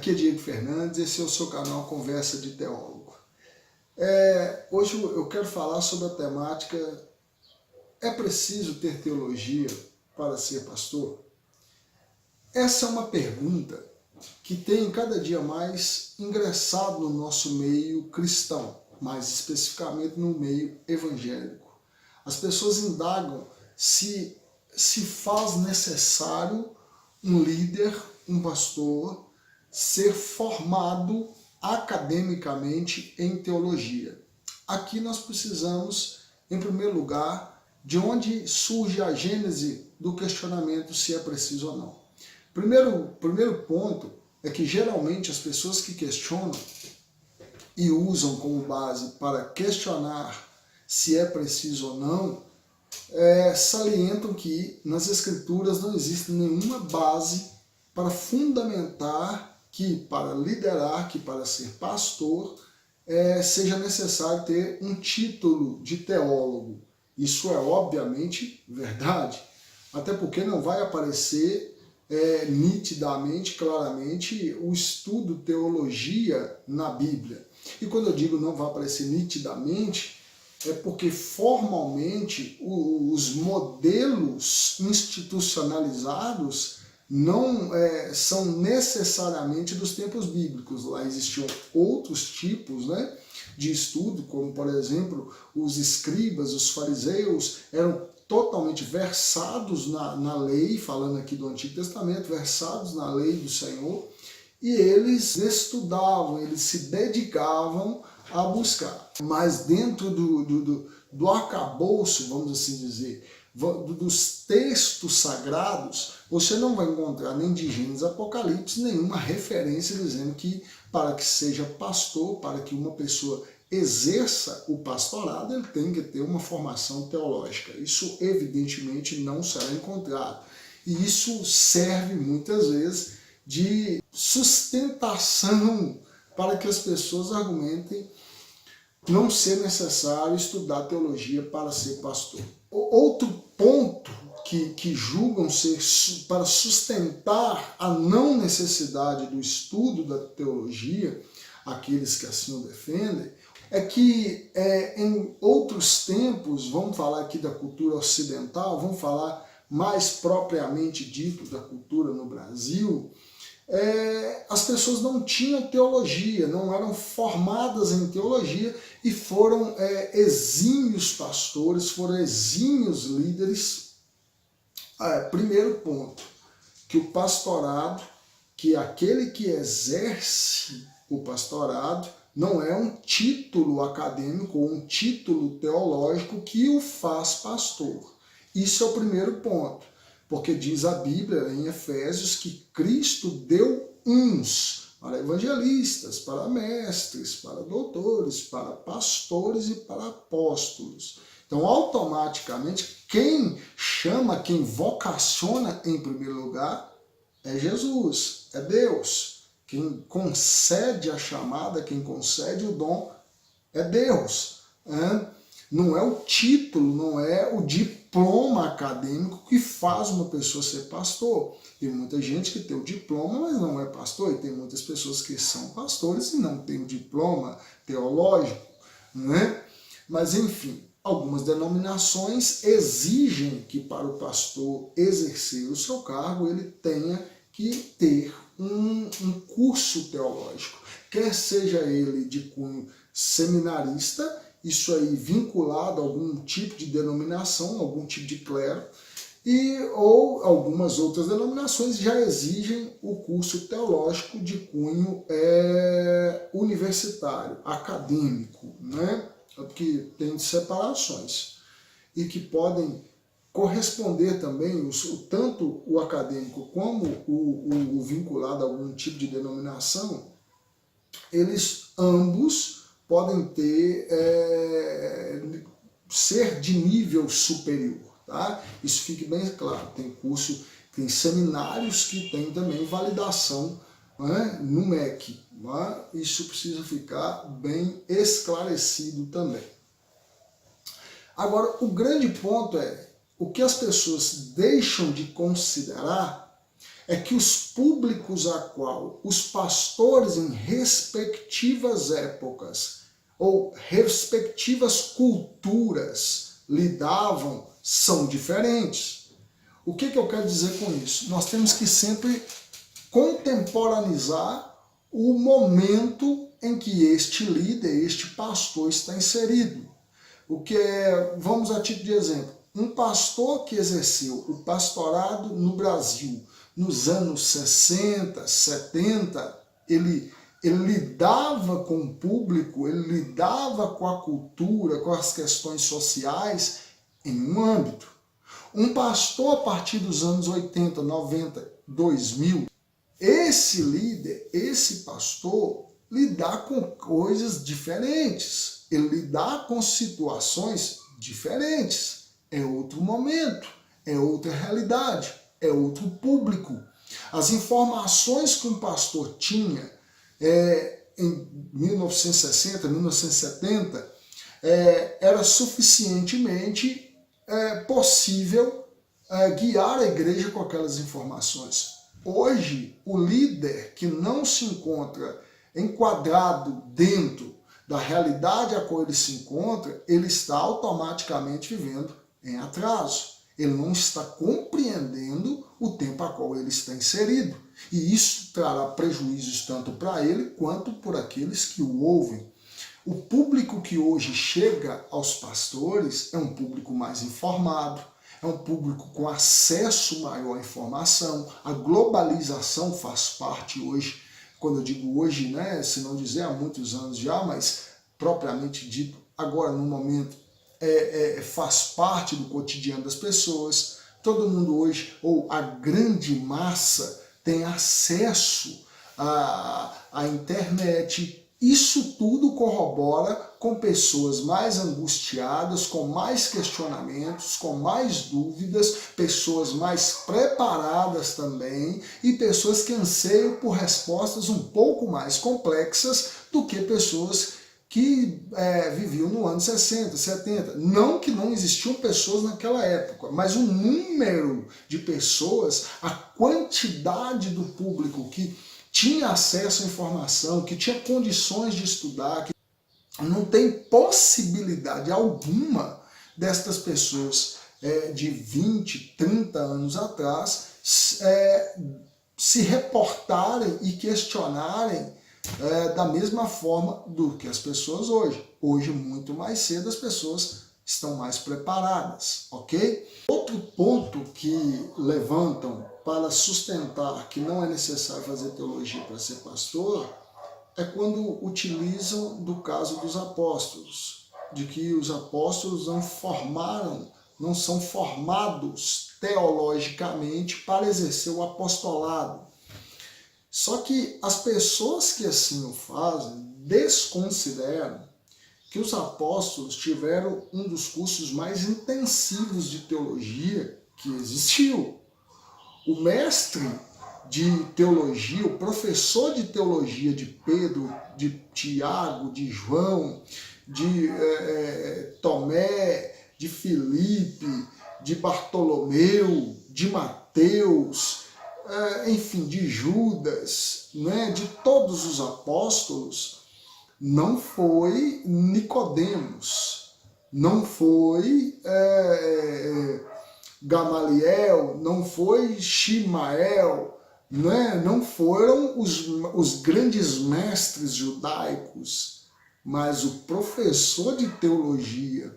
Aqui é Diego Fernandes, esse é o seu canal Conversa de Teólogo. Hoje eu quero falar sobre a temática: é preciso ter teologia para ser pastor? Essa é uma pergunta que tem cada dia mais ingressado no nosso meio cristão, mais especificamente no meio evangélico. As pessoas indagam se faz necessário um líder, um pastor, ser formado academicamente em teologia. Aqui nós precisamos, em primeiro lugar, de onde surge a gênese do questionamento se é preciso ou não. Primeiro ponto é que geralmente as pessoas que questionam e usam como base para questionar se é preciso ou não, salientam que nas Escrituras não existe nenhuma base para fundamentar que para liderar, que para ser pastor, seja necessário ter um título de teólogo. Isso é obviamente verdade, até porque não vai aparecer nitidamente, claramente, o estudo teologia na Bíblia. E quando eu digo não vai aparecer nitidamente, é porque formalmente os modelos institucionalizados não são necessariamente dos tempos bíblicos. Lá existiam outros tipos de estudo, como por exemplo os escribas, os fariseus, eram totalmente versados na lei, falando aqui do Antigo Testamento, versados na lei do Senhor, e eles estudavam, eles se dedicavam a buscar. Mas dentro do arcabouço, vamos assim dizer, dos textos sagrados, você não vai encontrar nem de Gênesis, Apocalipse, nenhuma referência dizendo que para que seja pastor, para que uma pessoa exerça o pastorado, ele tem que ter uma formação teológica. Isso evidentemente não será encontrado. E isso serve muitas vezes de sustentação para que as pessoas argumentem não ser necessário estudar teologia para ser pastor. Outro ponto que julgam ser para sustentar a não necessidade do estudo da teologia, aqueles que assim o defendem, é que em outros tempos, vamos falar aqui da cultura ocidental, vamos falar mais propriamente dito da cultura no Brasil, as pessoas não tinham teologia, não eram formadas em teologia e foram exímios pastores, foram exímios líderes. Primeiro ponto, que o pastorado, que aquele que exerce o pastorado, não é um título acadêmico ou um título teológico que o faz pastor. Isso é o primeiro ponto. Porque diz a Bíblia em Efésios que Cristo deu uns para evangelistas, para mestres, para doutores, para pastores e para apóstolos. Então, automaticamente, quem chama, quem vocaciona em primeiro lugar é Jesus, é Deus. Quem concede a chamada, quem concede o dom é Deus. Não é o título, não é o diploma acadêmico que faz uma pessoa ser pastor. Tem muita gente que tem o diploma, mas não é pastor, e tem muitas pessoas que são pastores e não têm o diploma teológico, Mas, enfim, algumas denominações exigem que para o pastor exercer o seu cargo, ele tenha que ter um curso teológico, quer seja ele de cunho seminarista, isso aí vinculado a algum tipo de denominação, algum tipo de clero, ou algumas outras denominações já exigem o curso teológico de cunho universitário, acadêmico, porque tem separações e que podem corresponder também, tanto o acadêmico como o vinculado a algum tipo de denominação, eles ambos podem ser de nível superior, tá? Isso fique bem claro. Tem seminários que têm também validação no MEC. Isso precisa ficar bem esclarecido também. Agora, o grande ponto é o que as pessoas deixam de considerar é que os públicos a qual os pastores em respectivas épocas ou respectivas culturas lidavam são diferentes. O que eu quero dizer com isso? Nós temos que sempre contemporaneizar o momento em que este líder, este pastor está inserido. O que é, vamos a título de exemplo, um pastor que exerceu o pastorado no Brasil nos anos 60, 70, ele lidava com o público, ele lidava com a cultura, com as questões sociais em um âmbito. Um pastor a partir dos anos 80, 90, 2000, esse líder, esse pastor, lidar com coisas diferentes, ele lidar com situações diferentes. É outro momento, é outra realidade, é outro público. As informações que um pastor tinha em 1960, 1970, era suficientemente possível guiar a igreja com aquelas informações. Hoje, o líder que não se encontra enquadrado dentro da realidade a qual ele se encontra, ele está automaticamente vivendo em atraso. Ele não está compreendendo o tempo a qual ele está inserido. E isso trará prejuízos tanto para ele quanto por aqueles que o ouvem. O público que hoje chega aos pastores é um público mais informado, é um público com acesso maior à informação. A globalização faz parte hoje, quando eu digo hoje, né, se não dizer há muitos anos já, mas propriamente dito agora no momento, faz parte do cotidiano das pessoas. Todo mundo hoje, ou a grande massa, tem acesso à internet. Isso tudo corrobora com pessoas mais angustiadas, com mais questionamentos, com mais dúvidas, pessoas mais preparadas também e pessoas que anseiam por respostas um pouco mais complexas do que pessoas que viviam no ano 60, 70. Não que não existiam pessoas naquela época, mas o número de pessoas, a quantidade do público que tinha acesso à informação, que tinha condições de estudar, que não tem possibilidade alguma destas pessoas de 20, 30 anos atrás se reportarem e questionarem da mesma forma do que as pessoas hoje. Hoje, muito mais cedo, as pessoas estão mais preparadas, ok? Outro ponto que levantam para sustentar que não é necessário fazer teologia para ser pastor é quando utilizam do caso dos apóstolos, de que os apóstolos não são formados teologicamente para exercer o apostolado. Só que as pessoas que assim o fazem desconsideram que os apóstolos tiveram um dos cursos mais intensivos de teologia que existiu. O mestre de teologia, o professor de teologia de Pedro, de Tiago, de João, de Tomé, de Filipe, de Bartolomeu, de Mateus, enfim, de Judas, né, de todos os apóstolos, não foi Nicodemos, não foi Gamaliel, não foi Shimael, né? Não foram os grandes mestres judaicos, mas o professor de teologia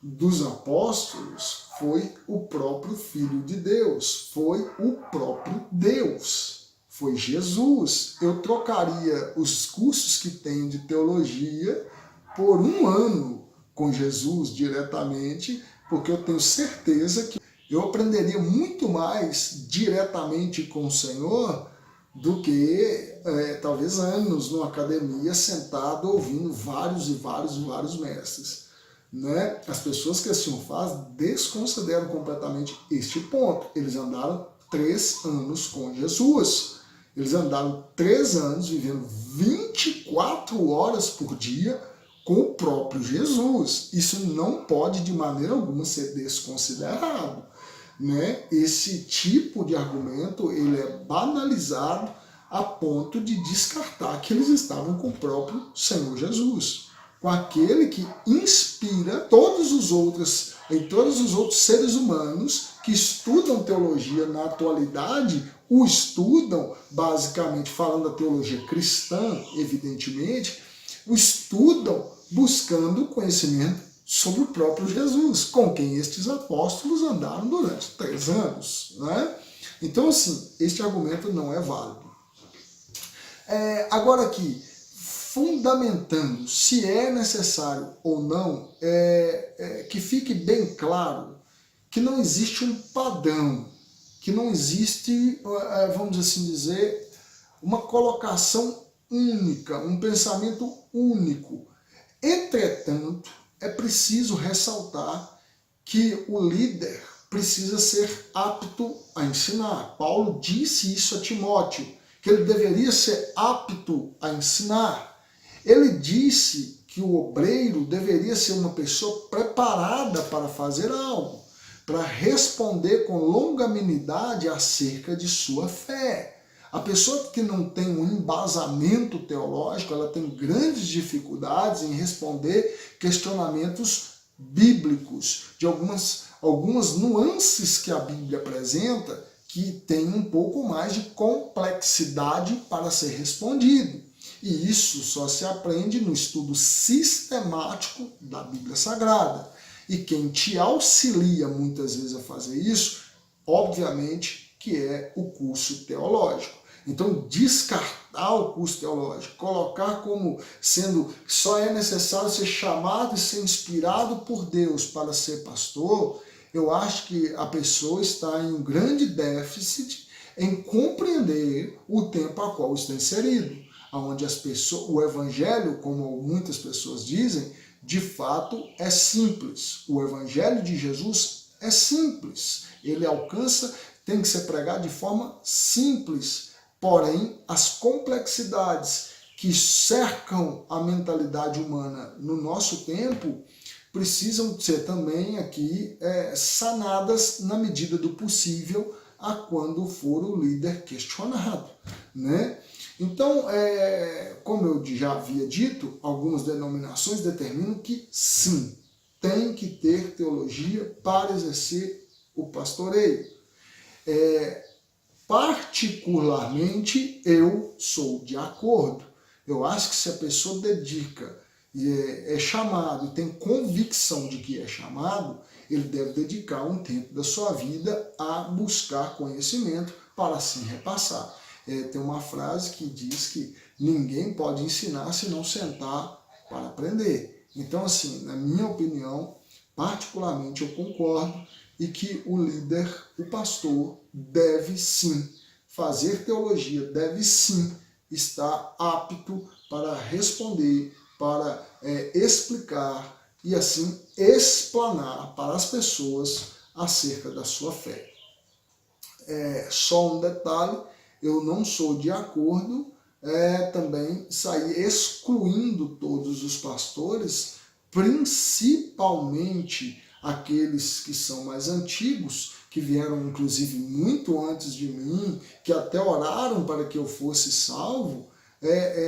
dos apóstolos foi o próprio Filho de Deus, foi o próprio Deus, foi Jesus. Eu trocaria os cursos que tenho de teologia por um ano com Jesus diretamente, porque eu tenho certeza que eu aprenderia muito mais diretamente com o Senhor do que talvez anos numa academia sentado ouvindo vários e vários mestres. Né? As pessoas que assim o fazem desconsideram completamente este ponto. Eles andaram 3 anos com Jesus. Eles andaram 3 anos vivendo 24 horas por dia com o próprio Jesus. Isso não pode de maneira alguma ser desconsiderado. né? Esse tipo de argumento ele é banalizado a ponto de descartar que eles estavam com o próprio Senhor Jesus, com aquele que inspira todos os outros seres humanos que estudam teologia na atualidade, o estudam, basicamente falando da teologia cristã, evidentemente, o estudam buscando conhecimento sobre o próprio Jesus, com quem estes apóstolos andaram durante 3 anos. Né? Então, assim, este argumento não é válido. Agora aqui, fundamentando se é necessário ou não, que fique bem claro que não existe um padrão, que não existe, vamos assim dizer, uma colocação única, um pensamento único. Entretanto, é preciso ressaltar que o líder precisa ser apto a ensinar. Paulo disse isso a Timóteo, que ele deveria ser apto a ensinar. Ele disse que o obreiro deveria ser uma pessoa preparada para fazer algo, para responder com longanimidade acerca de sua fé. A pessoa que não tem um embasamento teológico, ela tem grandes dificuldades em responder questionamentos bíblicos, de algumas nuances que a Bíblia apresenta, que tem um pouco mais de complexidade para ser respondido. E isso só se aprende no estudo sistemático da Bíblia Sagrada. E quem te auxilia muitas vezes a fazer isso, obviamente, que é o curso teológico. Então, descartar o curso teológico, colocar como sendo só é necessário ser chamado e ser inspirado por Deus para ser pastor, eu acho que a pessoa está em um grande déficit em compreender o tempo a qual está inserido, onde o evangelho, como muitas pessoas dizem, de fato é simples. O evangelho de Jesus é simples. Ele tem que ser pregado de forma simples. Porém, as complexidades que cercam a mentalidade humana no nosso tempo precisam ser também aqui sanadas na medida do possível a quando for o líder questionado, né? Então, como eu já havia dito, algumas denominações determinam que sim, tem que ter teologia para exercer o pastoreio. Particularmente, eu sou de acordo. Eu acho que se a pessoa dedica, é chamado e tem convicção de que é chamado, ele deve dedicar um tempo da sua vida a buscar conhecimento para assim repassar. Tem uma frase que diz que ninguém pode ensinar se não sentar para aprender. Então, assim, na minha opinião, particularmente eu concordo e que o líder, o pastor, deve sim fazer teologia, deve sim estar apto para responder, para explicar e assim explanar para as pessoas acerca da sua fé. Só um detalhe, eu não sou de acordo também sair excluindo todos os pastores, principalmente aqueles que são mais antigos, que vieram inclusive muito antes de mim, que até oraram para que eu fosse salvo,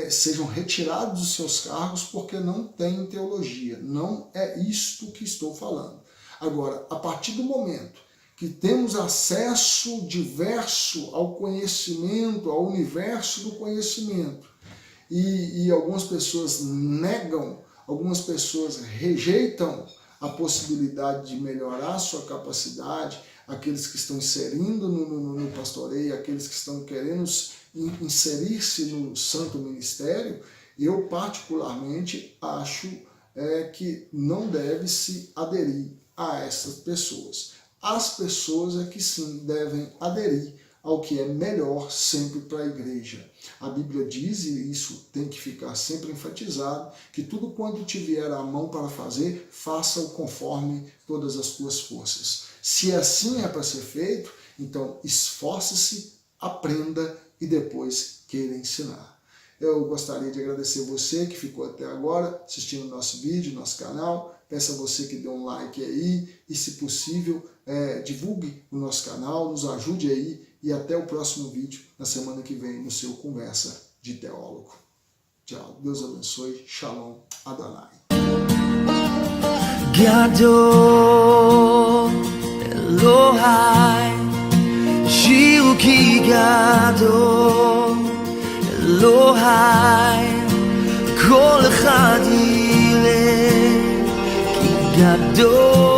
sejam retirados dos seus cargos porque não têm teologia. Não é isto que estou falando. Agora, a partir do momento que temos acesso diverso ao conhecimento, ao universo do conhecimento, e algumas pessoas negam, algumas pessoas rejeitam a possibilidade de melhorar sua capacidade, aqueles que estão inserindo no pastoreio, aqueles que estão querendo inserir-se no santo ministério, eu particularmente acho que não deve se aderir a essas pessoas. As pessoas é que sim devem aderir ao que é melhor sempre para a igreja. A Bíblia diz, e isso tem que ficar sempre enfatizado, que tudo quanto te vier à mão para fazer, faça-o conforme todas as tuas forças. Se assim é para ser feito, então esforce-se, aprenda e depois queira ensinar. Eu gostaria de agradecer você que ficou até agora assistindo o nosso vídeo, nosso canal. peço a você que dê um like aí e, se possível, divulgue o nosso canal, nos ajude aí e até o próximo vídeo, na semana que vem, no seu Conversa de Teólogo. Tchau, Deus abençoe, Shalom, Adonai. Gadol Elohai Shiru ki gadol Elohai Kol echad yireh ki gadol